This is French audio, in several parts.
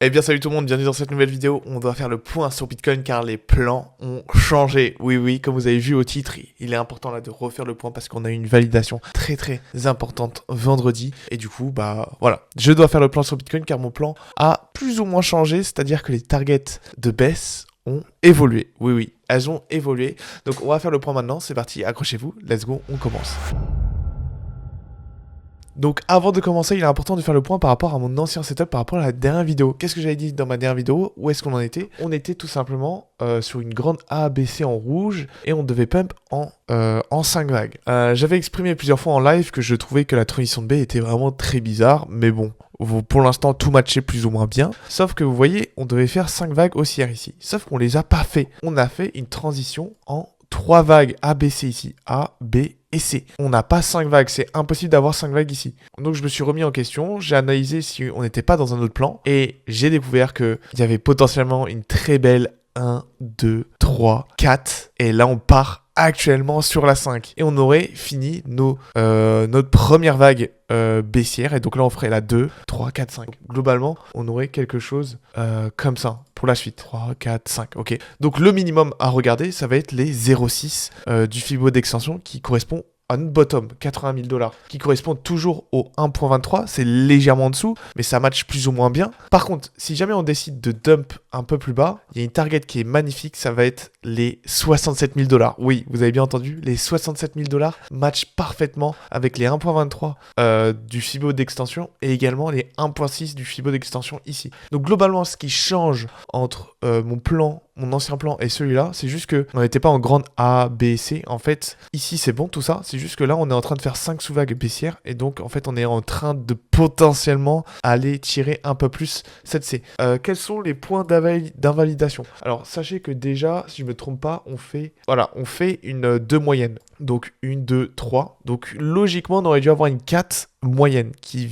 Eh bien salut tout le monde, bienvenue dans cette nouvelle vidéo. On doit faire le point sur Bitcoin car les plans ont changé. Oui, comme vous avez vu au titre, il est important là de refaire le point parce qu'on a eu une validation très importante vendredi. Et du coup, voilà, je dois faire le plan sur Bitcoin car mon plan a plus ou moins changé, c'est-à-dire que les targets de baisse ont évolué. Oui, elles ont évolué. Donc on va faire le point maintenant, c'est parti, accrochez-vous, let's go, on commence. Donc avant de commencer, il est important de faire le point par rapport à mon ancien setup, par rapport à la dernière vidéo. Qu'est-ce que j'avais dit dans ma dernière vidéo? Où est-ce qu'on en était? On était tout simplement sur une grande ABC en rouge et on devait pump en 5 vagues. J'avais exprimé plusieurs fois en live que je trouvais que la transition de B était vraiment très bizarre, mais bon, pour l'instant tout matchait plus ou moins bien. Sauf que vous voyez, on devait faire 5 vagues haussières ici. Sauf qu'on les a pas fait. On a fait une transition en 3 vagues ABC ici. A, B et C. On n'a pas 5 vagues, c'est impossible d'avoir 5 vagues ici. Donc je me suis remis en question, j'ai analysé si on n'était pas dans un autre plan, et j'ai découvert qu'il y avait potentiellement une très belle 1, 2, 3, 4, et là on part actuellement sur la 5. Et on aurait fini notre première vague baissière, et donc là on ferait la 2, 3, 4, 5. Globalement, on aurait quelque chose comme ça pour la suite. 3, 4, 5, ok. Donc le minimum à regarder, ça va être les 0,6 du Fibo d'extension qui correspond à notre bottom, 80 000 $, qui correspond toujours au 1.23, c'est légèrement en dessous, mais ça match plus ou moins bien. Par contre, si jamais on décide de dump un peu plus bas, il y a une target qui est magnifique, ça va être les 67 000 $. Oui, vous avez bien entendu, les 67 000 $ matchent parfaitement avec les 1.23 du Fibo d'extension et également les 1.6 du Fibo d'extension ici. Donc globalement, ce qui change entre mon ancien plan et celui-là, c'est juste que on n'était pas en grande A, B, C. En fait, ici c'est bon tout ça, c'est juste que là on est en train de faire 5 sous-vagues baissières et donc en fait on est en train de potentiellement aller tirer un peu plus cette C. Quels sont les points d'invalidation? Alors sachez que déjà, si je me trompe pas, on fait une 2 moyenne. Donc une, 2, 3. Donc logiquement on aurait dû avoir une 4 moyenne qui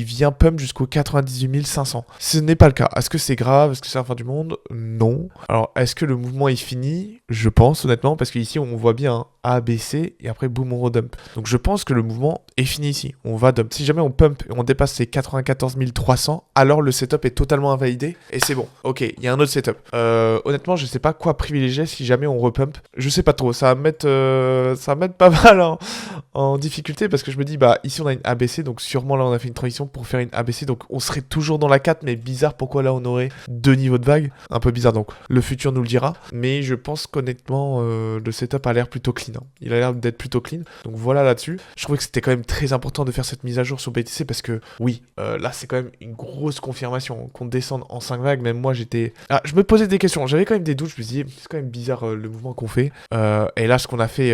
vient pump jusqu'au 98 500. Ce n'est pas le cas. Est-ce que c'est grave? Est-ce que c'est la fin du monde? Non. Alors, est-ce que le mouvement est fini? Je pense, honnêtement, parce qu'ici, on voit bien A, B, C, et après, boum, on redump. Donc, je pense que le mouvement est fini ici. On va dump. Si jamais on pump et on dépasse les 94 300, alors le setup est totalement invalidé, et c'est bon. Ok, il y a un autre setup. Honnêtement, je sais pas quoi privilégier si jamais on repump. Je sais pas trop. Ça va mettre pas mal en difficulté, parce que je me dis, ici, on a une ABC, donc sûrement, là, on a fait une transition pour faire une ABC, donc on serait toujours dans la 4, mais bizarre, pourquoi là, on aurait 2 niveaux de vague? Un peu bizarre, donc le futur nous le dira, mais je pense qu'honnêtement le setup a l'air plutôt clean, hein. Il a l'air d'être plutôt clean, donc voilà là-dessus. Je trouvais que c'était quand même très important de faire cette mise à jour sur BTC parce que oui, là c'est quand même une grosse confirmation qu'on descende en 5 vagues. Même moi je me posais des questions, j'avais quand même des doutes, je me disais c'est quand même bizarre le mouvement qu'on fait, et là ce qu'on a fait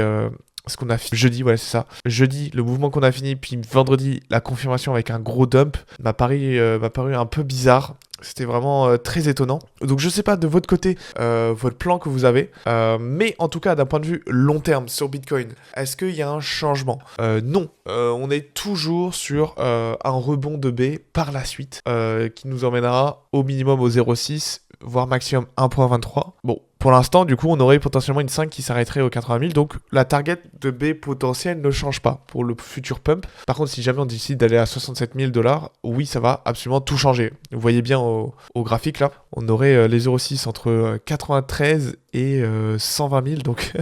jeudi, ouais, c'est ça. Jeudi, le mouvement qu'on a fini, puis vendredi, la confirmation avec un gros dump m'a paru un peu bizarre. C'était vraiment très étonnant. Donc je sais pas de votre côté, votre plan que vous avez, mais en tout cas d'un point de vue long terme sur Bitcoin, est-ce qu'il y a un changement? Non, on est toujours sur un rebond de B par la suite, qui nous emmènera au minimum au 0,6, voire maximum 1.23. Bon, pour l'instant, du coup, on aurait potentiellement une 5 qui s'arrêterait aux 80 000. Donc, la target de B potentielle ne change pas pour le futur pump. Par contre, si jamais on décide d'aller à 67 000 $, oui, ça va absolument tout changer. Vous voyez bien au graphique, là, on aurait les 0,6 entre 93 et 120 000. Donc...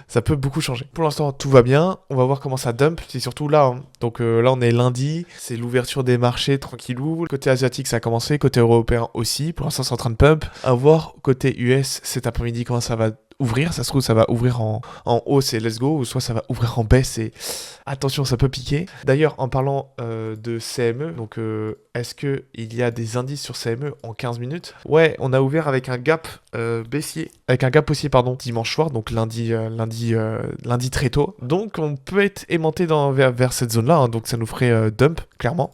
ça peut beaucoup changer. Pour l'instant, tout va bien. On va voir comment ça dump. C'est surtout là, hein. Donc là, on est lundi. C'est l'ouverture des marchés tranquillou. Côté asiatique, ça a commencé. Côté européen aussi. Pour l'instant, c'est en train de pump. À voir côté US cet après-midi comment ça va ouvrir. Ça se trouve, ça va ouvrir en hausse et let's go. Ou soit ça va ouvrir en baisse et attention, ça peut piquer. D'ailleurs, en parlant de CME, donc est-ce qu'il y a des indices sur CME en 15 minutes? Ouais, on a ouvert avec un gap baissier. Avec un gap haussier, pardon, dimanche soir. Donc lundi très tôt. Donc on peut être aimanté vers cette zone-là. Hein, donc ça nous ferait dump, clairement.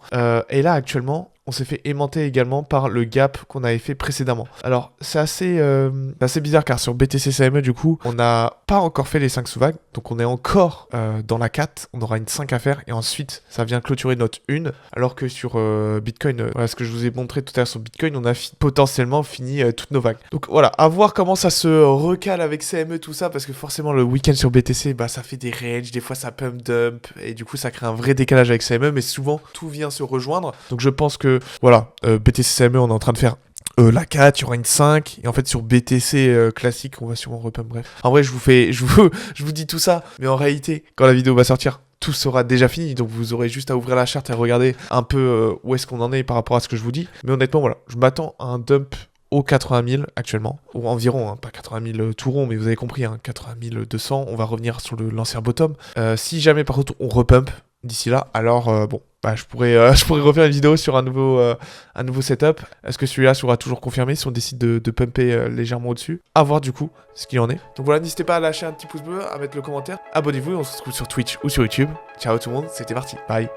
Et là, actuellement... on s'est fait aimanter également par le gap qu'on avait fait précédemment. Alors, c'est assez bizarre car sur BTC CME, du coup, on n'a pas encore fait les 5 sous-vagues. Donc, on est encore dans la 4. On aura une 5 à faire et ensuite, ça vient clôturer notre 1. Alors que sur Bitcoin, voilà ce que je vous ai montré tout à l'heure sur Bitcoin, on a potentiellement fini toutes nos vagues. Donc, voilà, à voir comment ça se recale avec CME, tout ça, parce que forcément, le week-end sur BTC, ça fait des ranges, des fois ça pump dump et du coup, ça crée un vrai décalage avec CME, mais souvent, tout vient se rejoindre. Donc, je pense que que, voilà, BTC CME, on est en train de faire la 4, il y aura une 5, et en fait sur BTC classique, on va sûrement repump, bref. En vrai, je vous dis tout ça, mais en réalité, quand la vidéo va sortir, tout sera déjà fini, donc vous aurez juste à ouvrir la charte et regarder un peu où est-ce qu'on en est par rapport à ce que je vous dis. Mais honnêtement, voilà, je m'attends à un dump aux 80 000 actuellement, ou environ, hein, pas 80 000 tout rond, mais vous avez compris, hein, 80 200, on va revenir sur l'ancien bottom. Si jamais par contre on repump d'ici là, alors bon, bah, je pourrais refaire une vidéo sur un nouveau setup. Est-ce que celui-là sera toujours confirmé si on décide de pumper légèrement au-dessus? À voir du coup ce qu'il en est. Donc voilà, n'hésitez pas à lâcher un petit pouce bleu, à mettre le commentaire, abonnez-vous et on se retrouve sur Twitch ou sur YouTube. Ciao tout le monde, c'était parti, bye.